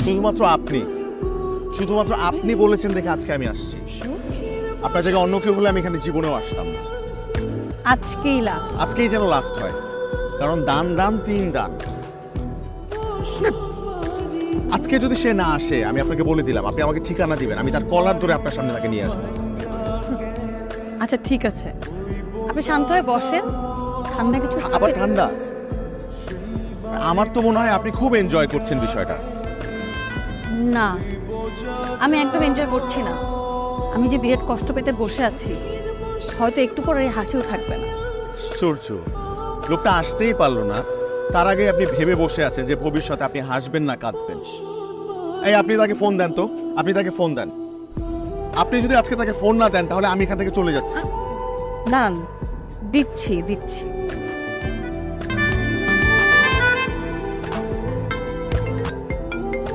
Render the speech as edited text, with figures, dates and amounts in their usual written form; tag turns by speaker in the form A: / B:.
A: শুধুমাত্র আপনি বলেছেন দেখে আজকে আমি আসছি। আপনার জায়গায় অন্য কেউ হলে আমি এখানে জীবনেও আসতাম না। আজকেই যেন লাস্ট হয়, কারণ দান 3 দান। আজকে যদি সে না আসে, আমি আপনাকে বলে দিলাম, আপনি আমাকে ঠিকানা দিবেন, আমি তার কলার ধরে আপনার সামনে তাকে নিয়ে আসবো।
B: আচ্ছা ঠিক আছে, আপনি শান্ত হয়ে বসেন। ঠান্ডা কিছু
A: আবার ঠান্ডা? আমার তো মনে হয় আপনি খুব এনজয় করছেন বিষয়টা।
B: না, আমি একদম এনজয় করছি না। আমি যে বিরাট কষ্ট পেতে বসে আছি, হয়তো একটু পরে হাসিও থাকবে না।
A: আশ্চর্য, লোকটা আসতেই পারলো না, তার আগে আপনি ভেবে বসে আছেন যে ভবিষ্যতে আপনি হাসবেন না কাঁদবেন। এই আপনি তাকে ফোন দেন তো, আপনি তাকে ফোন দেন। আপনি যদি আজকে তাকে ফোন না দেন তাহলে আমি এখান থেকে চলে যাচ্ছি।
B: না, দিচ্ছি।